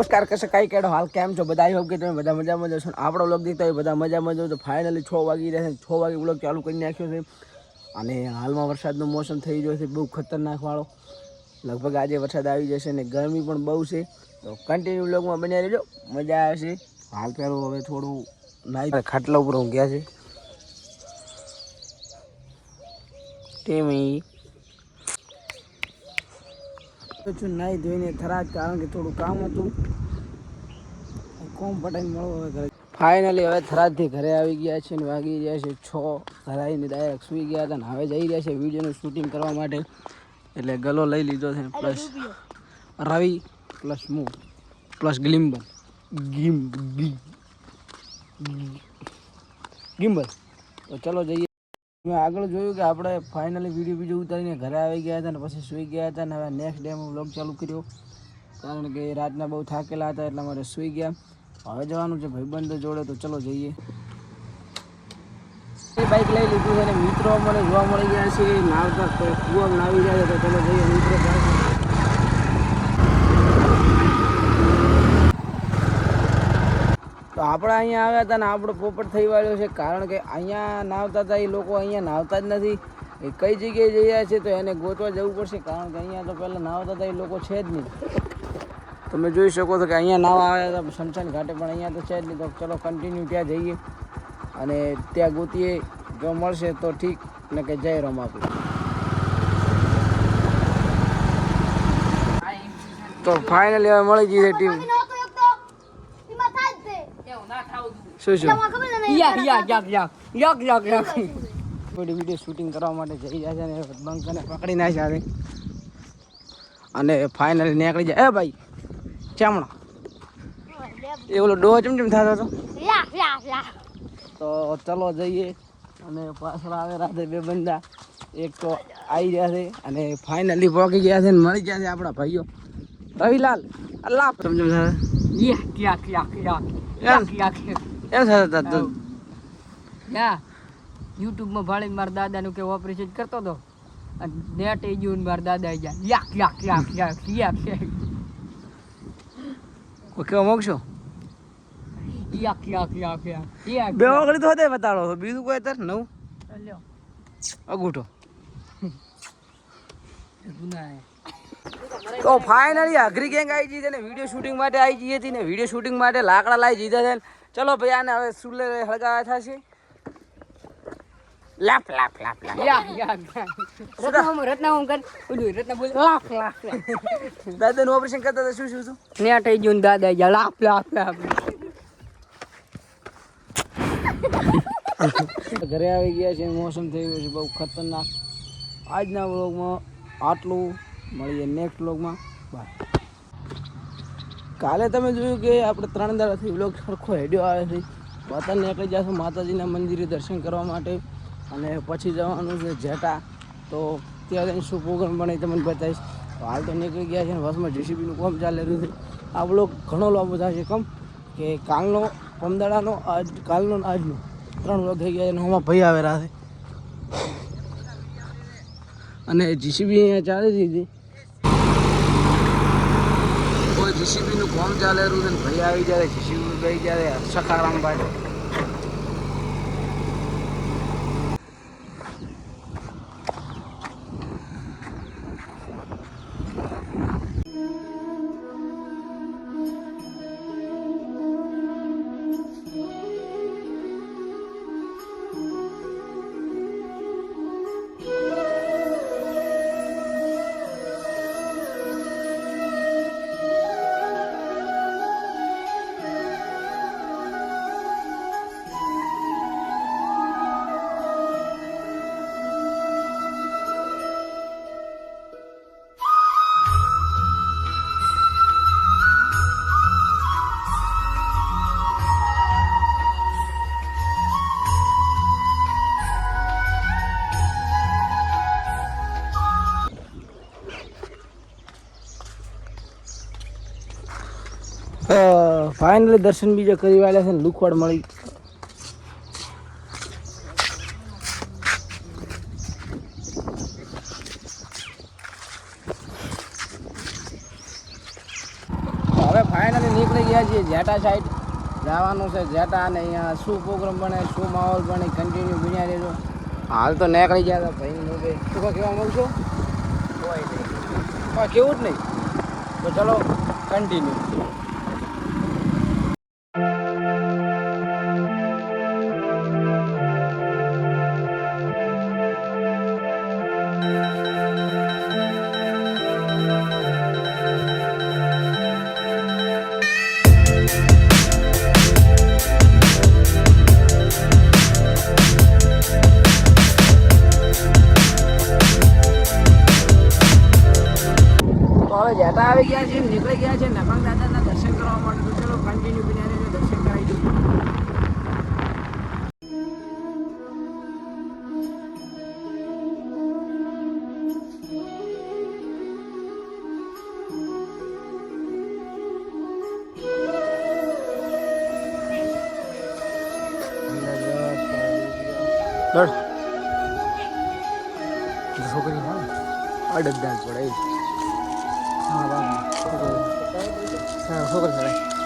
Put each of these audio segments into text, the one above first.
નમસ્કાર કશે કઈ કેડો હાલ કેમ છો બધા? હોપ કે તમે બધા મજામાં જશો. આપણો વ્લોગ દેખતા હોય બધા મજામાં જો. તો ફાઇનલી 6 વાગી રહ્યા છે. 6 વાગે વ્લોગ ચાલુ કરી નાખ્યો છે અને હાલમાં વરસાદનું મોસમ થઈ ગયો છે બહુ ખતરનાક વાળો. લગભગ આજે વરસાદ આવી જશે અને ગરમી પણ બહુ છે. તો કન્ટિન્યુ વ્લોગમાં બન્યા રહેજો, મજા આવશે. હાલ પેલું હવે થોડું નાઈ ખાટલા ઉપર ઊંઘ્યા છે. ટેમી છું નાઈ ધોઈને થરાજ, કારણ કે થોડું કામ હતું. કોમ પટાઈને મળો હવે ઘરે. ફાઇનલી હવે થરાદથી ઘરે આવી ગયા છે ને વાગી રહ્યા છે 6. ધરાઈને ડાયરેક્ટ સૂઈ ગયા હતા ને હવે જઈ રહ્યા છે વિડીયોનું શૂટિંગ કરવા માટે. એટલે ગલો લઈ લીધો છે પ્લસ રવિ પ્લસ હું પ્લસ ગ્લિમ્બલ ગિમ્બલ. તો ચલો જઈએ. મેં આગળ જોયું કે આપણે ફાઇનલી વિડીયો ઉતારીને ઘરે આવી ગયા હતા ને પછી સૂઈ ગયા હતા. ને હવે નેક્સ્ટ ડે વ્લોગ ચાલુ કર્યો, કારણ કે રાતના બહુ થાકેલા હતા એટલા માટે સૂઈ ગયા. હવે જવાનું છે ભાઈબંધો જોડે, તો ચલો જઈએ. બાઇક લઈ લીધું છે અને મિત્રો મને જોવા મળી ગયા છે નાવતા કૂવામાં નાવી રહ્યા છે. તો ચલો જઈએ મિત્રો પાસે. તો આપણે અહીંયા આવ્યા હતા ને આપણો પોપટ થઈ વાળ્યો છે, કારણ કે અહીંયા નાવતા હતા એ લોકો અહીંયા નાવતા જ નથી. એ કઈ જગ્યાએ જઈ છે તો એને ગોતવા જવું પડશે, કારણ કે અહીંયા તો પહેલાં નાવતા હતા એ લોકો છે જ નહીં. તમે જોઈ શકો છો કે અહીંયા નાવા આવ્યા હતા શમશાન ઘાટે, પણ અહીંયા તો છે જ નહીં. તો ચલો કન્ટિન્યુ ત્યાં જઈએ અને ત્યાં ગોતીએ, જો મળશે તો ઠીક, ને કે જય રમાપુર. તો ફાઇનલી હવે મળી ગઈ છે ટીમ. શું વિડીયો શૂટિંગ કરવા માટે જઈ રહ્યા છે અને બંકને પકડી નાખ્યા છે અને ફાઇનલી નીકળી જાય. એ ભાઈ ચામડો એ ઓલો ડોહો ચમચમ થતો હતો. તો ચલો જઈએ. અને પાછળ આવે રાતે બે બંદા, એક તો આવી ગયા છે અને ફાઇનલી પહોંચી ગયા છે ને મળી ગયા છે આપણા ભાઈઓ. રવિલાલ અલ્લાહ ચમચમ યુટ્યુબમાં ભાળી મારા દાદાનું કે ઓપરેશન કરતો હતો અને નેટ એ ગયું મારા દાદા ગયા કેવા મોકશો બે ઓગળી તો હતે બતાડો તો બીજું કોઈ અત્યારે નવું અગૂઠો. તો ફાઇનલી અઘરી ગેંગ આવી જઈ છે ને વિડીયો શૂટિંગ માટે આવી જઈ હતી ને વિડીયો શૂટિંગ માટે લાકડા લાવી દીધા છે. ચલો ભાઈ આને હવે સુલે હળગાવા થશે. લાફ લાફ લાફ દાદાનું ઓપરેશન કરતા હતા. શું નેટ એ ગયું દાદા ગયા લાફ લાફ લાફ. ઘરે આવી ગયા છે. મોસમ થઈ ગયું છે બહુ ખતરનાક. આજના વ્લોગમાં આટલું, મળીએ નેક્સ્ટ વ્લોગમાં. બાય. કાલે તમે જોયું કે આપણે 3 દાડાથી વ્લોગ સરખો હેડ્યો આવે છે. વતન નીકળી જશું માતાજીના મંદિરે દર્શન કરવા માટે અને પછી જવાનું છે જેટા. તો ત્યાં શું પ્રોગ્રામ બને તમને બતાવીશ. હાલ તો નીકળી ગયા છે ને બસમાં જેસીબીનું કામ ચાલી રહ્યું છે. આ વ્લોગ ઘણો લાંબો થશે, કમ કે કાલનો પમદાડાનો કાલનો આજનો 3 વ્લોગ થઈ ગયા છે અને હમણાં ભાઈ આવેલા છે અને જીસીબી અહીંયા ચાલી દીધી. કોઈ જીસીબીનું કામ ચાલે રહ્યું છે ને ભાઈ આવી જાય જીસીબી ગઈ જાય સખારામભાઈ. ફાઇનલી દર્શન બીજા કરી વાળ્યા છે ને લુખવાડ મળી. હવે ફાઇનલી નીકળી ગયા છીએ જેટા સાઈડ જવાનું છે જેટા અને અહીંયા શું પ્રોગ્રામ બને શું માહોલ બને કન્ટિન્યુ બન્યા રહેજો હાલ તો નીકળી ગયા હતા ભાઈ હું ભાઈ શું કાંઈ કહેવા માંગશો કોઈ નહીં કોઈ કેવું જ નહીં તો ચલો કન્ટિન્યુ જેટા આવી ગયા છે નીકળી ગયા છે નકંગ દાદાના દર્શન કરવા માટે તો ચલો કન્ટિન્યુ બિનારીને દર્શન કરાવી દઉં છોકરી અડદાર પડે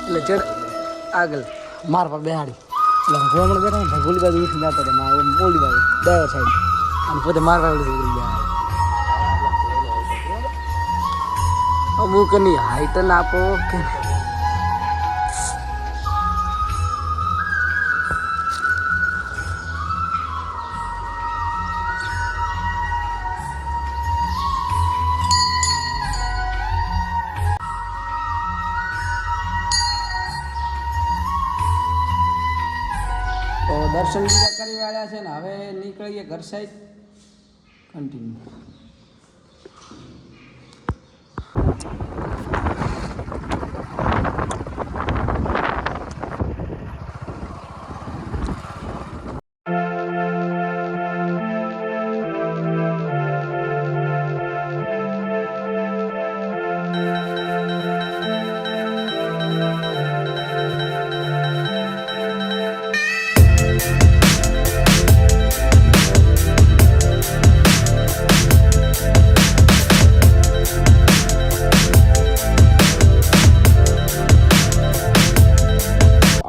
એટલે ચડ આગળ માર પર બેહાડી એટલે હમણાં બેઠા ને ભગોલી બાજુ ઉઠી જતા હતા મારે બોલી બાજુ ડ્રાઈવર સાઈડ અને પોતે મારવા ઉડી ગયા અમુક ની હાઈટ ના આપો કે તો દર્શન બીજા કરી વાળ્યા છે ને હવે નીકળીએ ઘર સાઈડ કન્ટિન્યુ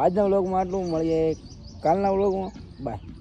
આજના વ્લોગમાં આટલું મળીએ કાલના વ્લોગમાં બાય.